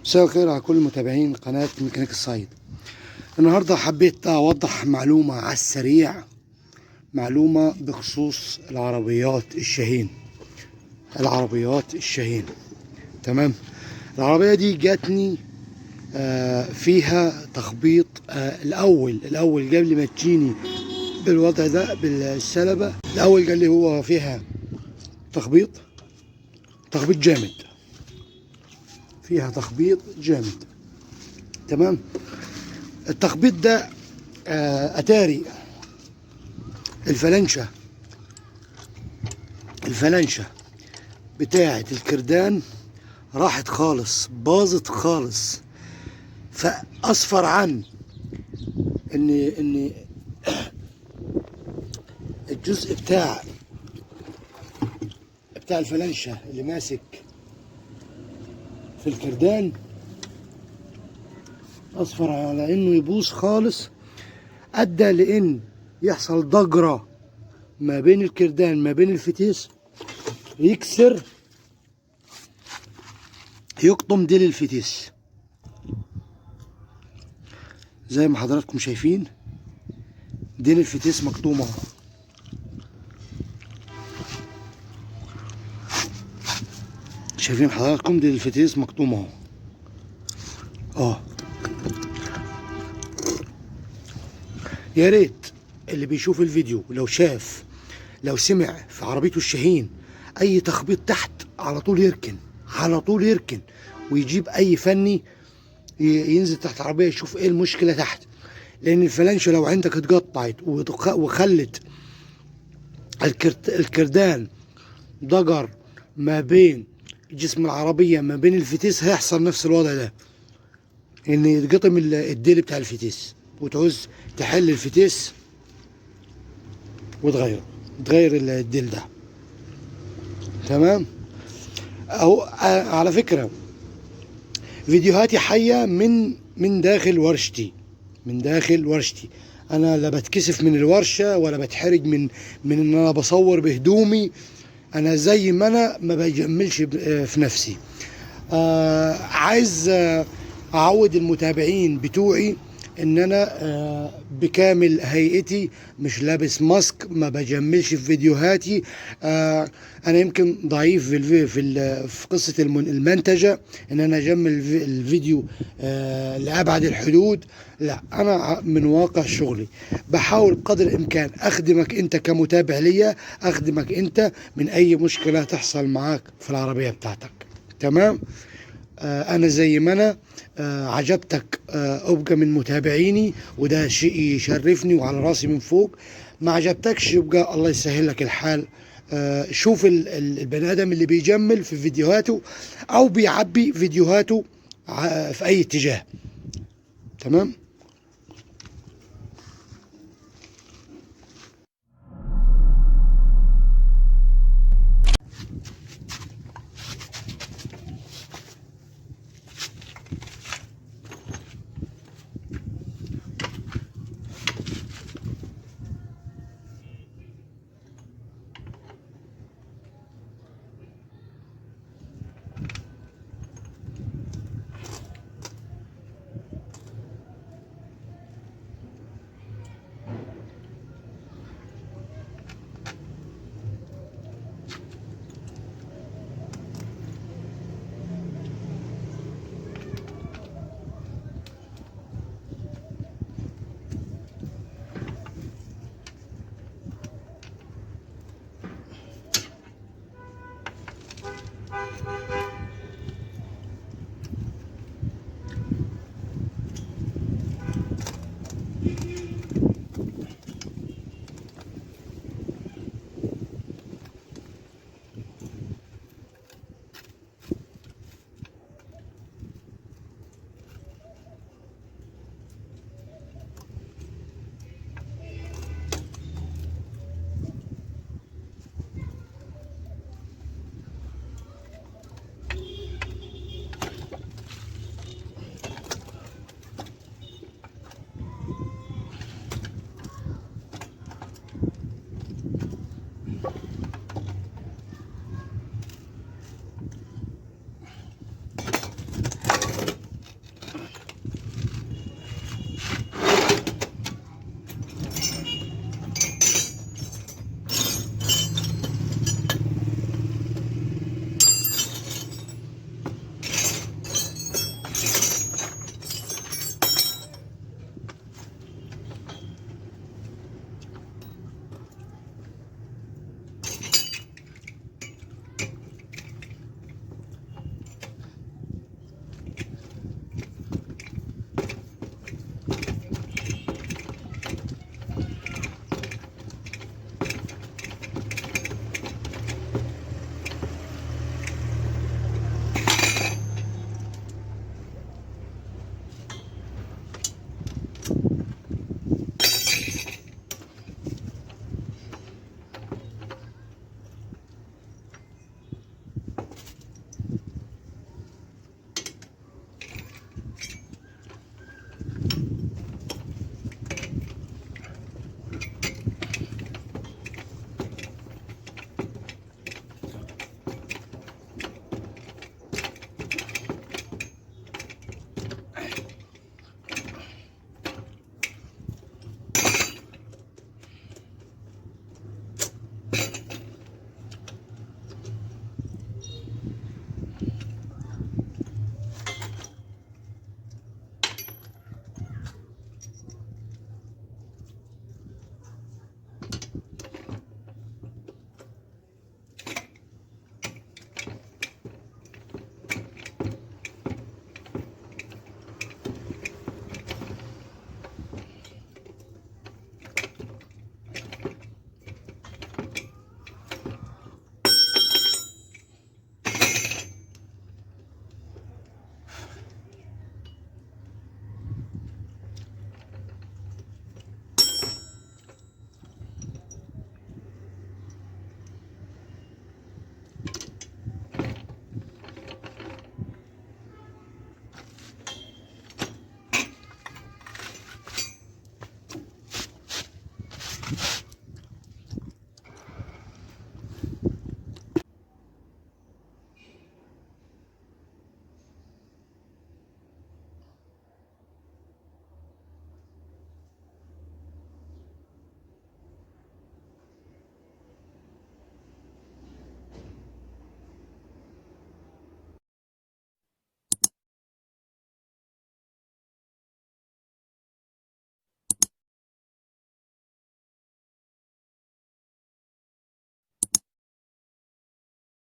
مساء الخير على كل متابعين قناة ميكانيك الصعيد. النهاردة حبيت أوضح معلومة على السريع، معلومة بخصوص العربيات الشاهين. تمام. العربية دي جاتني فيها تخبيط. الأول قبل ما تجيني بالوضع ده بالسلبة، الأول قال لي هو فيها تخبيط جامد، فيها تخبيط جامد. تمام. التخبيط ده اتاري الفلنشة بتاعة الكردان راحت خالص، باظت خالص. فاصفر عن ان الجزء بتاع الفلنشة اللي ماسك في الكردان اصفر على انه يبوظ خالص، ادى لان يحصل ضجرة ما بين الكردان ما بين الفتيس، يكسر يقطم ديل الفتيس زي ما حضراتكم شايفين. ديل الفتيس مقطومة، شايفين حضراتكم ديل الفتيس مقطومة اهو. يا ريت اللي بيشوف الفيديو لو سمع في عربيته الشاهين اي تخبيط تحت، على طول يركن ويجيب اي فني ينزل تحت العربية يشوف ايه المشكلة تحت. لان الفلانشة لو عندك اتقطعت وخلت الكردان ضجر ما بين جسم العربية ما بين الفتيس، هيحصل نفس الوضع ده، ان يتقطم الديل بتاع الفتيس، وتعوز تحل الفتيس وتغير الديل ده. تمام. او على فكرة فيديوهاتي حية من داخل ورشتي، انا لا بتكسف من الورشة ولا بتحرج من ان انا بصور بهدومي. انا زي ما انا ما بجملش في نفسي. عايز اعود المتابعين بتوعي ان انا بكامل هيئتي، مش لابس ماسك، ما بجملش في فيديوهاتي. انا يمكن ضعيف في قصة المنتجة، ان انا اجمل الفيديو لابعد الحدود. لا، انا من واقع شغلي بحاول قدر الامكان اخدمك انت كمتابع ليا، اخدمك انت من اي مشكلة تحصل معاك في العربية بتاعتك. تمام. انا زي ما انا عجبتك ابقى من متابعيني، وده شيء يشرفني وعلى راسي من فوق. ما عجبتكش يبقى الله يسهل لك الحال. شوف البني ادم اللي بيجمل في فيديوهاته او بيعبي فيديوهاته في اي اتجاه. تمام.